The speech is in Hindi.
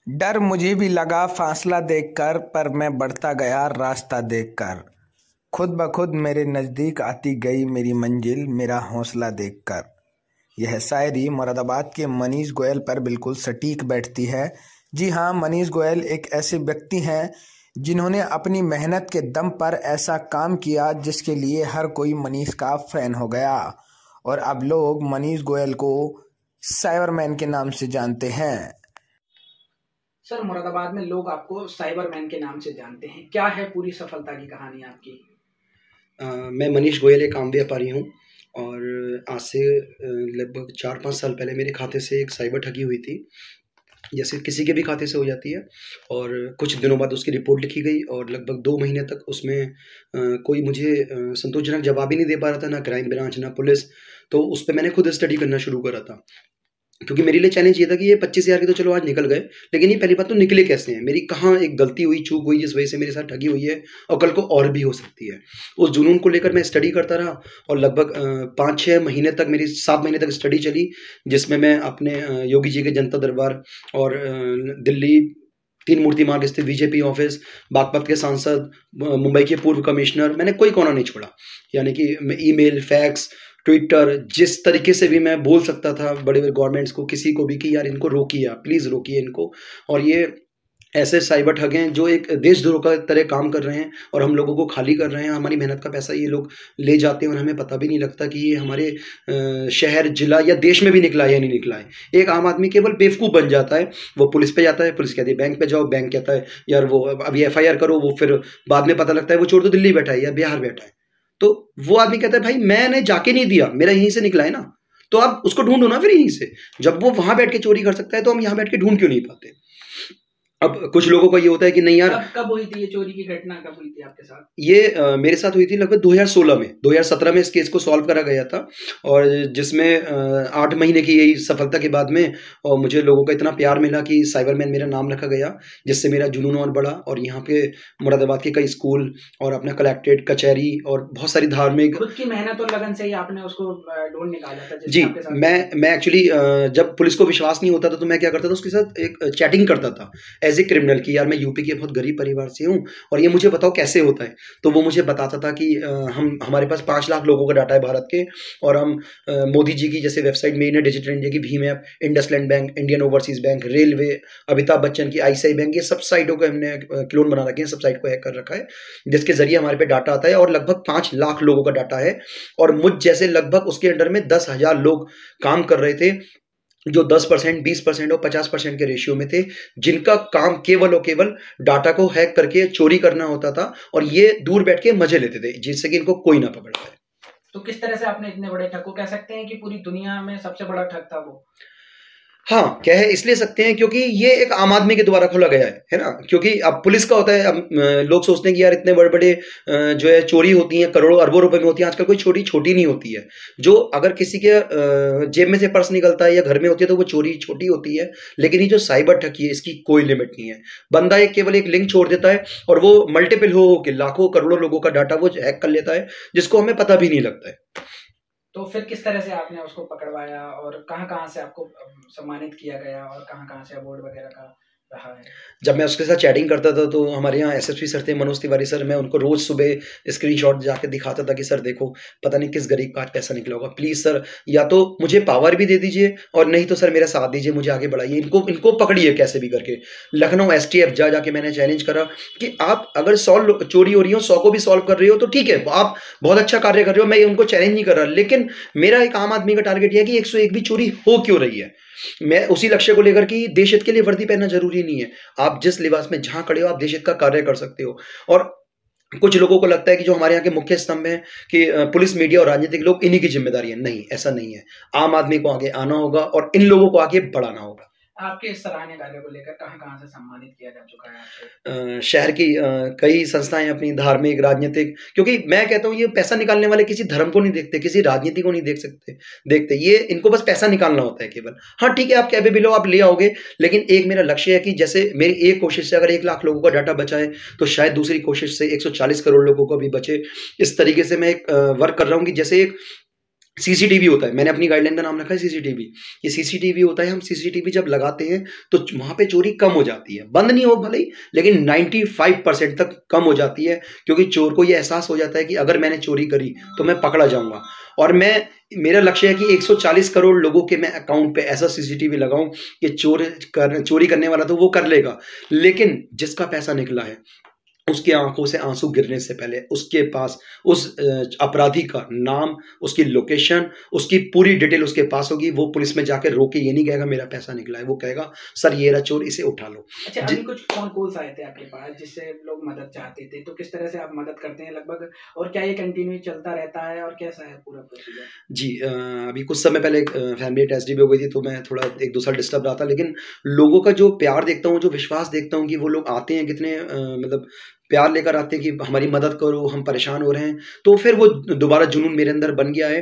डर मुझे भी लगा फासला देखकर, पर मैं बढ़ता गया रास्ता देखकर। खुद ब खुद मेरे नज़दीक आती गई मेरी मंजिल, मेरा हौसला देखकर। यह शायरी मुरादाबाद के मनीष गोयल पर बिल्कुल सटीक बैठती है। जी हाँ, मनीष गोयल एक ऐसे व्यक्ति हैं जिन्होंने अपनी मेहनत के दम पर ऐसा काम किया जिसके लिए हर कोई मनीष का फैन हो गया। और अब लोग मनीष गोयल को साइबरमैन के नाम से जानते हैं। सर, मुरादाबाद में लोग आपको साइबरमैन के नाम से जानते हैं। क्या है पूरी सफलता की कहानी आपकी? मैं मनीष गोयल एक आम व्यापारी हूँ और आज से लगभग 4-5 साल पहले मेरे खाते से एक साइबर ठगी हुई थी। जैसे किसी के भी खाते से हो जाती है, और कुछ दिनों बाद उसकी रिपोर्ट लिखी गई और लगभग 2 महीने तक उसमें कोई मुझे संतोषजनक जवाब ही नहीं दे पा रहा था, ना क्राइम ब्रांच ना पुलिस। तो उस पे मैंने खुद स्टडी करना शुरू करा था, क्योंकि मेरे लिए चैलेंज ये था कि ये 25,000 के तो चलो आज निकल गए, लेकिन ये पहली बात तो निकले कैसे हैं, मेरी कहाँ एक गलती हुई, चूक हुई जिस वजह से मेरे साथ ठगी हुई है और कल को और भी हो सकती है। उस जुनून को लेकर मैं स्टडी करता रहा और लगभग 5-6 महीने तक, मेरी 7 महीने तक स्टडी चली, जिसमें मैं अपने योगी जी के जनता दरबार और दिल्ली 3 मूर्ति मार्ग स्थित बीजेपी ऑफिस, बागपत के सांसद, मुंबई के पूर्व कमिश्नर, मैंने कोई कोना नहीं छोड़ा। यानी कि मैं ईमेल, फैक्स, ट्विटर, जिस तरीके से भी मैं बोल सकता था बड़े बड़े गवर्नमेंट्स को, किसी को भी, कि यार इनको रोकिए, आप प्लीज़ रोकिए इनको। और ये ऐसे साइबर ठग हैं जो एक देशद्रोह का तरह काम कर रहे हैं और हम लोगों को खाली कर रहे हैं। हमारी मेहनत का पैसा ये लोग ले जाते हैं और हमें पता भी नहीं लगता कि ये हमारे शहर, जिला या देश में भी निकला है या नहीं निकला है। एक आम आदमी केवल बेवकूफ़ बन जाता है, वो पुलिस पे जाता है, पुलिस कहती है बैंक पे जाओ, बैंक कहता है यार वो अभी FIR करो, वो फिर बाद में पता लगता है वो चोर तो दिल्ली बैठा है या बिहार बैठा है। तो वो आदमी कहता है भाई मैंने जाके नहीं दिया, मेरा यहीं से निकला है ना, तो आप उसको ढूंढो ना फिर यहीं से। जब वो वहां बैठ के चोरी कर सकता है तो हम यहाँ बैठ के ढूंढ क्यों नहीं पाते? अब कुछ लोगों का ये होता है कि नहीं यार। कब हुई थी ये चोरी की घटना, कब हुई थी आपके साथ? ये मेरे साथ हुई थी लगभग 2016 में। 2017 में इस केस को सॉल्व करा गया था, और जिसमें 8 महीने की यही सफलता के बाद में और मुझे लोगों का इतना प्यार मिला कि साइबरमैन मेरा नाम रखा गया, जिससे मेरा जुनून और बढ़ा। और यहाँ पे मुरादाबाद के कई स्कूल और अपना कलेक्ट्रेट, कचहरी और बहुत सारी धार्मिक, खुद की मेहनत और लगन से ही आपने उसको ढूंढ निकाला था जी। मैं एक्चुअली जब पुलिस को विश्वास नहीं होता था तो मैं क्या करता था, उसके साथ एक चैटिंग करता था एज ए क्रिमिनल की यार मैं यूपी के बहुत गरीब परिवार से हूँ और ये मुझे बताओ कैसे होता है। तो वो मुझे बताता था कि हमारे पास 5 लाख लोगों का डाटा है भारत के, और हम मोदी जी की जैसे वेबसाइट मेन है डिजिटल इंडिया की, Bhim app, IndusInd bank, Indian overseas bank, railway, Amitabh Bachchan की ICICI बैंक, ये सब साइटों को हमने क्लोन बना रखे हैं, सब साइट को हैक कर रखा है, जिसके जरिए हमारे पे डाटा आता है। और लगभग 5 लाख लोगों का डाटा है, और मुझ जैसे लगभग उसके अंडर में 10,000 लोग काम कर रहे थे, जो 10%, 20% और 50% के रेशियो में थे, जिनका काम केवल और केवल डाटा को हैक करके चोरी करना होता था, और ये दूर बैठ के मजे लेते थे जिससे कि इनको कोई ना पकड़ पाए। तो किस तरह से आपने इतने बड़े ठग को, कह सकते हैं कि पूरी दुनिया में सबसे बड़ा ठग था वो? हाँ, कह इसलिए सकते हैं क्योंकि ये एक आम आदमी के द्वारा खोला गया है ना। क्योंकि अब पुलिस का होता है, अब लोग सोचते हैं कि यार इतने बड़े बड़े जो है चोरी होती हैं, करोड़ों अरबों रुपए में होती हैं, आजकल कोई छोटी छोटी नहीं होती है। जो अगर किसी के जेब में से पर्स निकलता है या घर में होती है तो वो चोरी छोटी होती है, लेकिन ये जो साइबर ठगी है इसकी कोई लिमिट नहीं है। बंदा एक केवल एक लिंक छोड़ देता है और वो मल्टीपल हो के लाखों करोड़ों लोगों का डाटा वो हैक कर लेता है, जिसको हमें पता भी नहीं लगता है। तो फिर किस तरह से आपने उसको पकड़वाया और कहाँ-कहाँ से आपको सम्मानित किया गया और कहाँ-कहाँ से अवार्ड वगैरह का रहा है? जब मैं उसके साथ चैटिंग करता था तो हमारे यहाँ SSP सर थे, मनोज तिवारी सर, मैं उनको रोज़ सुबह स्क्रीनशॉट जाके दिखाता था कि सर देखो पता नहीं किस गरीब का आज पैसा निकला होगा, प्लीज़ सर या तो मुझे पावर भी दे दीजिए और नहीं तो सर मेरा साथ दीजिए, मुझे आगे बढ़ाइए, इनको पकड़िए कैसे भी करके। लखनऊ STF जाके मैंने चैलेंज करा कि आप अगर 100 चोरी हो रही हो, 100 को भी सॉल्व कर रहे हो तो ठीक है, आप बहुत अच्छा कार्य कर रहे हो, मैं उनको चैलेंज नहीं कर रहा, लेकिन मेरा एक आम आदमी का टारगेट यह है कि 101 भी चोरी हो क्यों रही है। मैं उसी लक्ष्य को लेकर कि देश हित के लिए वर्दी पहनना जरूरी नहीं है, आप जिस लिबास में जहां खड़े हो आप देश हित का कार्य कर सकते हो। और कुछ लोगों को लगता है कि जो हमारे यहाँ के मुख्य स्तंभ हैं कि पुलिस, मीडिया और राजनीतिक लोग, इन्हीं की जिम्मेदारी है। नहीं, ऐसा नहीं है। आम आदमी को आगे आना होगा और इन लोगों को आगे बढ़ाना होगा। आपके इस सराहनीय कार्य को लेकर कहाँ-कहाँ से सम्मानित किया जा चुका है आपको? शहर की कई संस्थाएं अपनी धार्मिक, राजनीतिक, क्योंकि मैं कहता हूँ ये पैसा निकालने वाले किसी धर्म को नहीं देखते, किसी राजनीति को नहीं देखते, ये इनको बस पैसा निकालना होता है केवल। हाँ ठीक है, आप कैपेबल हो, आप ले आओगे, लेकिन एक मेरा लक्ष्य है कि जैसे मेरी एक कोशिश से अगर 1 लाख लोगों का डाटा बचाए तो शायद दूसरी कोशिश से 140 करोड़ लोगों को भी बचे। इस तरीके से मैं एक वर्क कर रहा हूँ कि जैसे एक सीसीटीवी होता है, मैंने अपनी गाइडलाइन का नाम रखा है सीसीटीवी। ये सीसीटीवी होता है, हम सीसीटीवी जब लगाते हैं तो वहाँ पे चोरी कम हो जाती है, बंद नहीं हो भले ही, लेकिन 95% तक कम हो जाती है, क्योंकि चोर को ये एहसास हो जाता है कि अगर मैंने चोरी करी तो मैं पकड़ा जाऊंगा। और मेरा लक्ष्य है कि 140 करोड़ लोगों के मैं अकाउंट पे ऐसा सीसीटीवी लगाऊं कि चोरी करने वाला तो वो कर लेगा, लेकिन जिसका पैसा निकला है उसकी आंखों से आंसू गिरने से पहले उसके पास उस अपराधी का नाम, उसकी लोकेशन, उसकी पूरी डिटेल उसके पास होगी। वो पुलिस में जाकर रोके ये नहीं कहेगा मेरा पैसा निकला है, वो कहेगा सर ये रहा चोर, इसे उठा लो। अच्छा, अभी कुछ फोन कॉल्स आए थे आपके पास जिससे लोग मदद चाहते थे, तो किस तरह से आप मदद करते हैं लगभग, और क्या ये कंटिन्यू चलता रहता है और कैसा है पूरा प्रोसीजर? जी, अभी कुछ समय पहले फैमिली ट्रेजेडी भी हो गई थी, तो मैं थोड़ा एक दो साल डिस्टर्ब रहा था, लेकिन लोगों का जो प्यार देखता हूँ, जो विश्वास देखता हूँ कि वो लोग आते हैं कितने मतलब प्यार लेकर आते हैं कि हमारी मदद करो, हम परेशान हो रहे हैं, तो फिर वो दोबारा जुनून मेरे अंदर बन गया है।